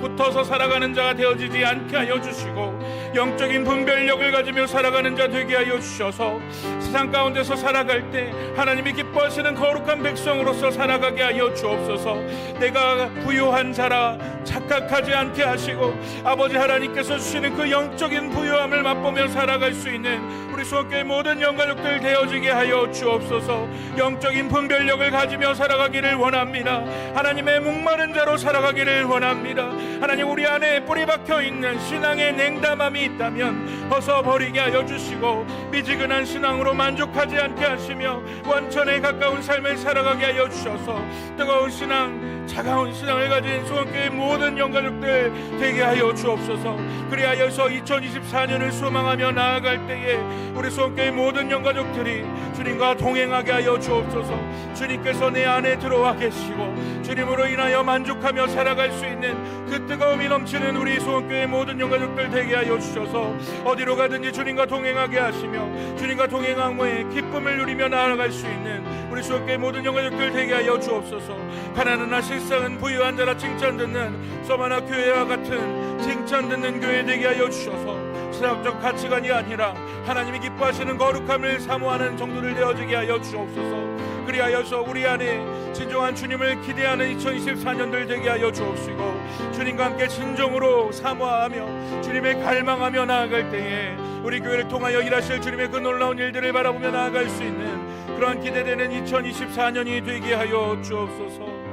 붙어서 살아가는 자가 되어지지 않게 하여 주시고 영적인 분별력을 가지며 살아가는 자 되게 하여 주셔서 세상 가운데서 살아갈 때 하나님이 기뻐하시는 거룩한 백성으로서 살아가게 하여 주옵소서. 내가 부유한 자라 착각하지 않게 하시고 아버지 하나님께서 주시는 그 영적인 부유함을 맛보며 살아갈 수 있는 우리 수원교회 모든 영가족들 되어지게 하여 주옵소서. 영적인 분별력을 가지며 살아가기를 원합니다. 하나님의 목마른 자로 살아가기를 원합니다. 하나님, 우리 안에 뿌리 박혀있는 신앙의 냉담함이 있다면 벗어버리게 하여 주시고 미지근한 신앙으로 만족하지 않게 하시며 원천에 가까운 삶을 살아가게 하여 주셔서 뜨거운 신앙, 차가운 신앙을 가진 수원교회 모든 영가족들 되게 하여 주옵소서. 그리하여서 2024년을 소망하며 나아갈 때에 우리 수원교회 모든 영가족들이 주님과 동행하게 하여 주옵소서. 주님께서 내 안에 들어와 계시고 주님으로 인하여 만족하며 살아갈 수 있는 그 뜨거움이 넘치는 우리 수원교회 모든 영가족들 되게 하여 주셔서 어디로 가든지 주님과 동행하게 하시며 주님과 동행한 후에 기쁨을 누리며 나아갈 수 있는 우리 수원교회 모든 영가족들 되게 하여 주옵소서. 가난하나 실상은 부유한 자라 칭찬 듣는 서마나 교회와 같은 칭찬 듣는 교회 되게 하여 주셔서 세상적 가치관이 아니라 하나님이 기뻐하시는 거룩함을 사모하는 정도를 되어지게 하여 주옵소서. 그리하여서 우리 안에 진정한 주님을 기대하는 2024년들 되게 하여 주옵시고 주님과 함께 진정으로 사모하며 주님을 갈망하며 나아갈 때에 우리 교회를 통하여 일하실 주님의 그 놀라운 일들을 바라보며 나아갈 수 있는 그런 기대되는 2024년이 되게 하여 주옵소서.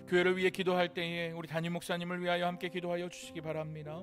교회를 위해 기도할 때에 우리 담임 목사님을 위하여 함께 기도하여 주시기 바랍니다.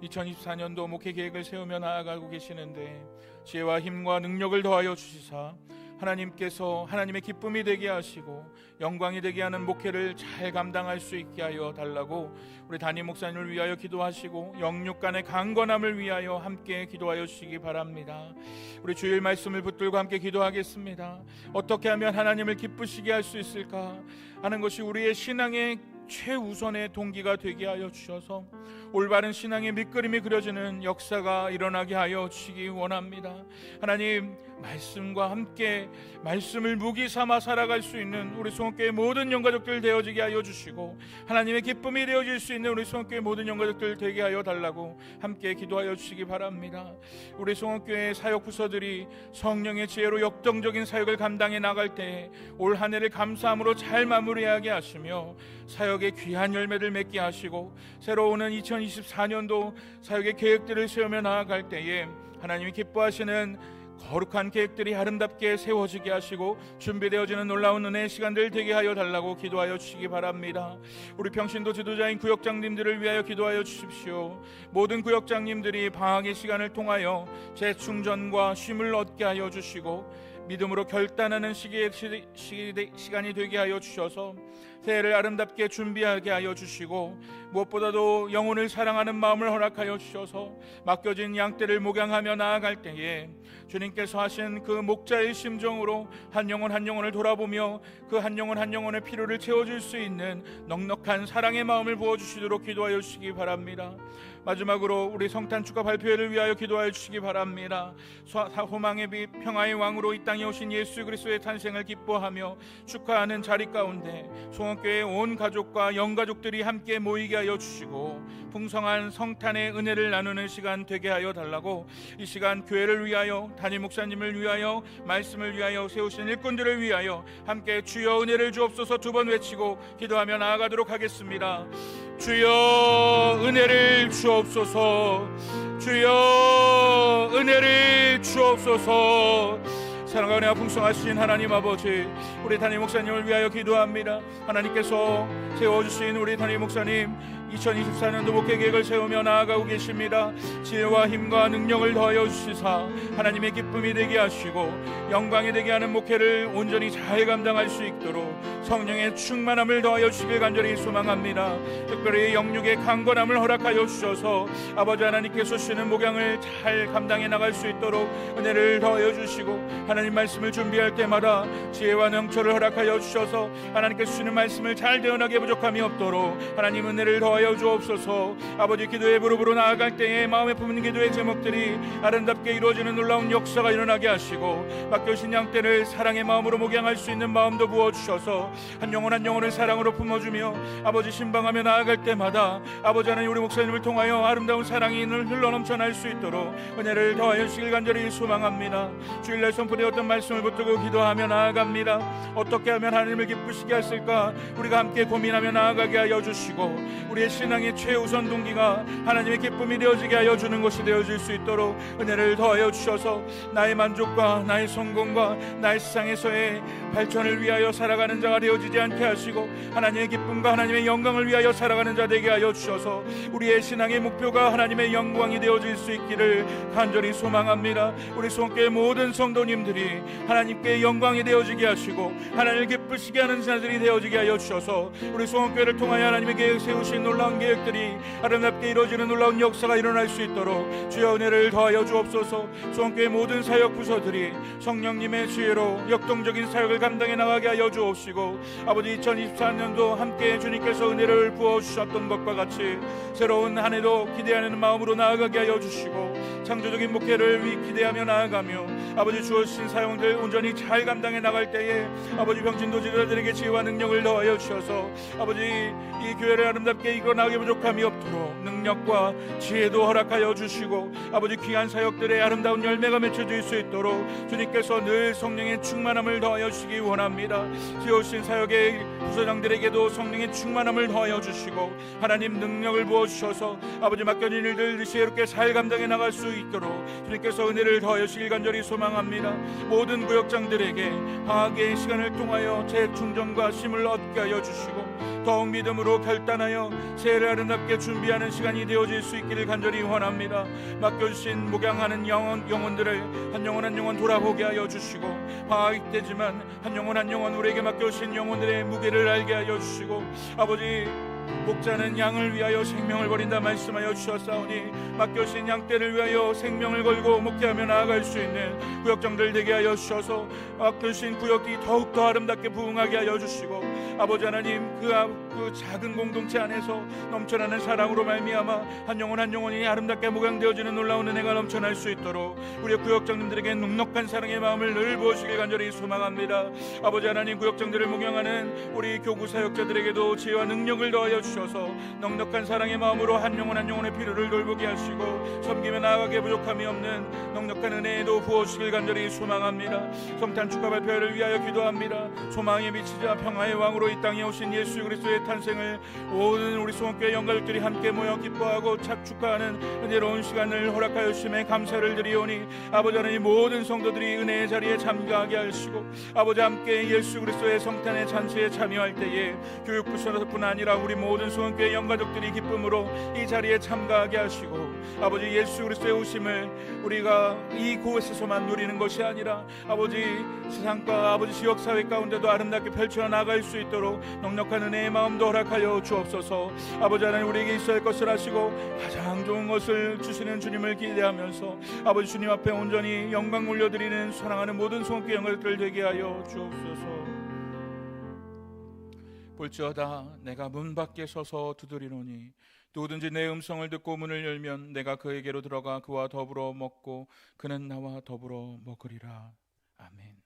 2024년도 목회 계획을 세우며 나아가고 계시는데 지혜와 힘과 능력을 더하여 주시사 하나님께서 하나님의 기쁨이 되게 하시고 영광이 되게 하는 목회를 잘 감당할 수 있게 하여 달라고 우리 담임 목사님을 위하여 기도하시고 영육간의 강건함을 위하여 함께 기도하여 주시기 바랍니다. 우리 주일 말씀을 붙들고 함께 기도하겠습니다. 어떻게 하면 하나님을 기쁘시게 할 수 있을까 하는 것이 우리의 신앙의 최우선의 동기가 되게 하여 주셔서 올바른 신앙의 밑그림이 그려지는 역사가 일어나게 하여 주시기 원합니다. 하나님, 말씀과 함께 말씀을 무기 삼아 살아갈 수 있는 우리 수원교회 모든 영가족들 되어지게 하여 주시고 하나님의 기쁨이 되어질 수 있는 우리 수원교회 모든 영가족들 되게 하여 달라고 함께 기도하여 주시기 바랍니다. 우리 수원교회 사역 부서들이 성령의 지혜로 역동적인 사역을 감당해 나갈 때 올 한 해를 감사함으로 잘 마무리하게 하시며 사역의 귀한 열매를 맺게 하시고 새로 오는 2024년도 사역의 계획들을 세우며 나아갈 때에 하나님이 기뻐하시는 거룩한 계획들이 아름답게 세워지게 하시고 준비되어지는 놀라운 은혜의 시간들 되게 하여 달라고 기도하여 주시기 바랍니다. 우리 평신도 지도자인 구역장님들을 위하여 기도하여 주십시오. 모든 구역장님들이 방학의 시간을 통하여 재충전과 쉼을 얻게 하여 주시고 믿음으로 결단하는 시간이 되게 하여 주셔서 새해를 아름답게 준비하게 하여 주시고 무엇보다도 영혼을 사랑하는 마음을 허락하여 주셔서 맡겨진 양떼를 목양하며 나아갈 때에 주님께서 하신 그 목자의 심정으로 한 영혼 한 영혼을 돌아보며 그 한 영혼 한 영혼의 필요를 채워줄 수 있는 넉넉한 사랑의 마음을 부어주시도록 기도하여 주시기 바랍니다. 마지막으로 우리 성탄 축하 발표회를 위하여 기도하여 주시기 바랍니다. 소망의 빛 평화의 왕으로 이 땅에 오신 예수 그리스도의 탄생을 기뻐하며 축하하는 자리 가운데 송원교회 온 가족과 영가족들이 함께 모이게 하여 주시고 풍성한 성탄의 은혜를 나누는 시간 되게 하여 달라고 이 시간 교회를 위하여 담임 목사님을 위하여 말씀을 위하여 세우신 일꾼들을 위하여 함께 주여 은혜를 주옵소서 두 번 외치고 기도하며 나아가도록 하겠습니다. 주여 은혜를 주옵소서. 주여 은혜를 주옵소서. 사랑하는 풍성하신 하나님 아버지, 우리 담임 목사님을 위하여 기도합니다. 하나님께서 세워주신 우리 담임 목사님 2024년도 목회 계획을 세우며 나아가고 계십니다. 지혜와 힘과 능력을 더하여 주시사 하나님의 기쁨이 되게 하시고 영광이 되게 하는 목회를 온전히 잘 감당할 수 있도록 성령의 충만함을 더하여 주시길 간절히 소망합니다. 특별히 영육의 강건함을 허락하여 주셔서 아버지 하나님께서 주시는 목양을 잘 감당해 나갈 수 있도록 은혜를 더하여 주시고 하나님 말씀을 준비할 때마다 지혜와 능처를 허락하여 주셔서 하나님께서 주시는 말씀을 잘 대언하게 부족함이 없도록 하나님 은혜를 더하여 더하여 주옵소서. 아버지, 기도의 무릎으로 나아갈 때에 마음에 품는 기도의 제목들이 아름답게 이루어지는 놀라운 역사가 일어나게 하시고, 맡겨주신 양떼를 사랑의 마음으로 목양할 수 있는 마음도 부어주셔서 한 영혼 한 영혼을 사랑으로 품어주며 아버지 신방하며 나아갈 때마다 아버지 하나님, 우리 목사님을 통하여 아름다운 사랑이 흘러넘쳐날 수 있도록 은혜를 더하여 주시길 간절히 소망합니다. 주일날 선포대 어떤 말씀을 붙들고 기도하며 나아갑니다. 어떻게 하면 하나님을 기쁘시게 했을까 우리가 함께 고민하며 나아가게 하여 주시고, 우리의 신앙의 최우선 동기가 하나님의 기쁨이 되어지게 하여 주는 것이 되어질 수 있도록 은혜를 더하여 주셔서 나의 만족과 나의 성공과 나의 세상에서의 발전을 위하여 살아가는 자가 되어지지 않게 하시고, 하나님의 기쁨과 하나님의 영광을 위하여 살아가는 자 되게 하여 주셔서 우리의 신앙의 목표가 하나님의 영광이 되어질 수 있기를 간절히 소망합니다. 우리 손교회 모든 성도님들이 하나님께 영광이 되어지게 하시고 하나님을 기쁘시게 하는 자들이 되어지게 하여 주셔서 우리 소원교회를 통하여 하나님의 계획 세우신 놀라운 계획들이 아름답게 이루어지는 놀라운 역사가 일어날 수 있도록 주여 은혜를 더하여 주옵소서. 소원교회 모든 사역 부서들이 성령님의 지혜로 역동적인 사역을 감당해 나가게 하여 주옵시고, 아버지 2024년도 함께 주님께서 은혜를 부어주셨던 것과 같이 새로운 한 해도 기대하는 마음으로 나아가게 하여 주시고, 창조적인 목회를 기대하며 나아가며 아버지 주어진 사용들 온전히 잘 감당해 나갈 때에 아버지 병진도 지도자들에게 지혜와 능력을 더하여 주셔서 아버지 이 교회를 아름답게 이끌어나가게 부족함이 없도록 능력과 지혜도 허락하여 주시고, 아버지 귀한 사역들의 아름다운 열매가 맺혀질 수 있도록 주님께서 늘 성령의 충만함을 더하여 주시기 원합니다. 지어오신 사역의 부서장들에게도 성령의 충만함을 더하여 주시고 하나님 능력을 부어주셔서 아버지 맡겨진 일들 지혜롭게 잘 감당해 나갈 수 있도록 주님께서 은혜를 더하여 주시길 간절히 소망합니다. 모든 구역장들에게 방학의 시간을 통하여 재충전과 힘을 얻게 하여 주시고 더욱 믿음으로 결단하여 새해를 아름답게 준비하는 시간이 되어질 수 있기를 간절히 원합니다. 맡겨주신 목양하는 영혼들을 한 영혼 한 영혼 돌아보게 하여 주시고, 방학이 때지만 한 영혼 한 영혼 우리에게 맡겨주신 영혼들의 무게를 알게 하여 주시고, 아버지 목자는 양을 위하여 생명을 버린다 말씀하여 주셨사오니 맡겨주신 양떼를 위하여 생명을 걸고 목회하며 나아갈 수 있는 구역장들 되게 하여 주셔서 맡겨주신 구역이 더욱더 아름답게 부흥하게 하여 주시고, 아버지 하나님 그 작은 공동체 안에서 넘쳐나는 사랑으로 말미암아 한 영혼 한 영혼이 아름답게 목양되어지는 놀라운 은혜가 넘쳐날 수 있도록 우리 구역장님들에게 넉넉한 사랑의 마음을 늘 부어주시길 간절히 소망합니다. 아버지 하나님 구역장들을 목양하는 우리 교구 사역자들에게도 지혜와 능력을 더하여 주셔서 넉넉한 사랑의 마음으로 한 영혼 한 영혼의 필요를 돌보게 하시고 섬기며 나아가게 부족함이 없는 넉넉한 은혜에도 부어주시길 간절히 소망합니다. 성탄 축하 발표를 위하여 기도합니다. 소망의 빛이자 평화의 왕으로 이 땅에 오신 예수 그리스도의 탄생을 모든 우리 소원교회 영가족들이 함께 모여 기뻐하고 착축하는 은혜로운 시간을 허락하여 주심에 감사를 드리오니, 아버지 하나님 모든 성도들이 은혜의 자리에 참가하게 하시고 아버지 함께 예수 그리스도의 성탄의 잔치에 참여할 때에 교육부서뿐 아니라 우리 모든 소원교회 영가족들이 기쁨으로 이 자리에 참가하게 하시고, 아버지 예수 그리스도의 오심을 우리가 이 곳에서만 누리는 것이 아니라 아버지 세상과 아버지 지역사회 가운데도 아름답게 펼쳐나갈 수 있도록 넉넉한 은혜의 마음도 허락하여 주옵소서. 아버지 하나님 우리에게 있어야 할 것을 하시고 가장 좋은 것을 주시는 주님을 기대하면서 아버지 주님 앞에 온전히 영광 올려드리는 사랑하는 모든 소원교회 영가족들 되게 하여 주옵소서. 볼지어다 내가 문 밖에 서서 두드리노니 누구든지 내 음성을 듣고 문을 열면 내가 그에게로 들어가 그와 더불어 먹고 그는 나와 더불어 먹으리라. 아멘.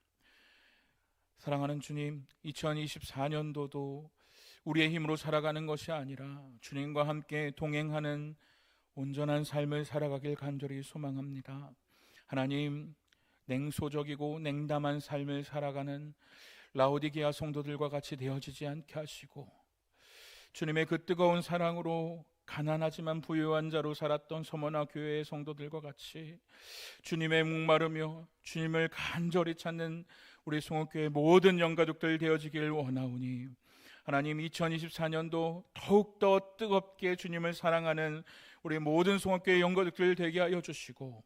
사랑하는 주님, 2024년도도 우리의 힘으로 살아가는 것이 아니라 주님과 함께 동행하는 온전한 삶을 살아가길 간절히 소망합니다. 하나님, 냉소적이고 냉담한 삶을 살아가는 라오디게아 성도들과 같이 되어지지 않게 하시고, 주님의 그 뜨거운 사랑으로 가난하지만 부유한 자로 살았던 서머나 교회의 성도들과 같이 주님의 목마르며 주님을 간절히 찾는 우리 송옥교회 모든 영가족들 되어지길 원하오니, 하나님 2024년도 더욱더 뜨겁게 주님을 사랑하는 우리 모든 송옥교회 영가족들 되게 하여 주시고,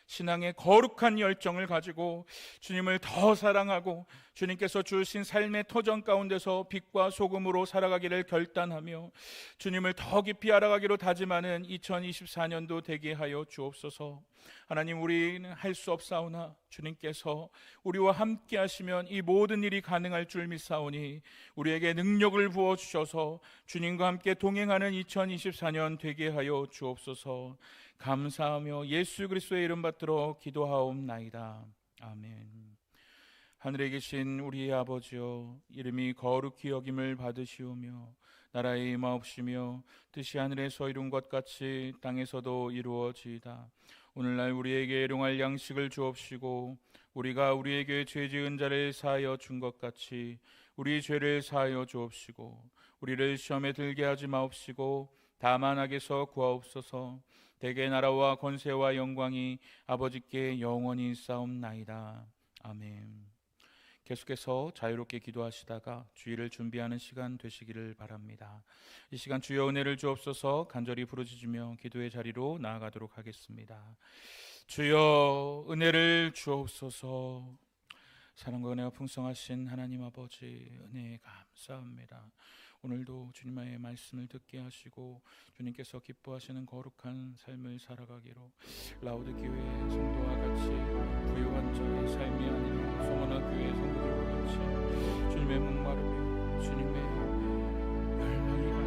신앙의 거룩한 열정을 가지고 주님을 더 사랑하고 주님께서 주신 삶의 터전 가운데서 빛과 소금으로 살아가기를 결단하며 주님을 더 깊이 알아가기로 다짐하는 2024년도 되게 하여 주옵소서. 하나님, 우리는 할 수 없사오나 주님께서 우리와 함께 하시면 이 모든 일이 가능할 줄 믿사오니 우리에게 능력을 부어주셔서 주님과 함께 동행하는 2024년 되게 하여 주옵소서. 감사하며 예수 그리스도의 이름 받들어 기도하옵나이다. 아멘. 하늘에 계신 우리의 아버지여, 이름이 거룩히 여김을 받으시오며 나라의 임하옵시며 뜻이 하늘에서 이룬 것 같이 땅에서도 이루어지이다. 오늘날 우리에게 일용할 양식을 주옵시고 우리가 우리에게 죄 지은 자를 사하여 준 것 같이 우리 죄를 사하여 주옵시고 우리를 시험에 들게 하지 마옵시고 다만 악에서 구하옵소서. 대개 나라와 권세와 영광이 아버지께 영원히 있사옵나이다. 아멘. 계속해서 자유롭게 기도하시다가 주일을 준비하는 시간 되시기를 바랍니다. 이 시간 주여 은혜를 주옵소서 간절히 부르짖으며 기도의 자리로 나아가도록 하겠습니다. 주여 은혜를 주옵소서. 사랑과 은혜가 풍성하신 하나님 아버지, 은혜 감사합니다. 오늘도 주님의 말씀을 듣게 하시고 주님께서 기뻐하시는 거룩한 삶을 살아가기로 라우드교회 성도와 같이 부유한 자의 삶이 아니라 소문화 교회 성도들과 같이 주님의 목마르며 주님의 열망이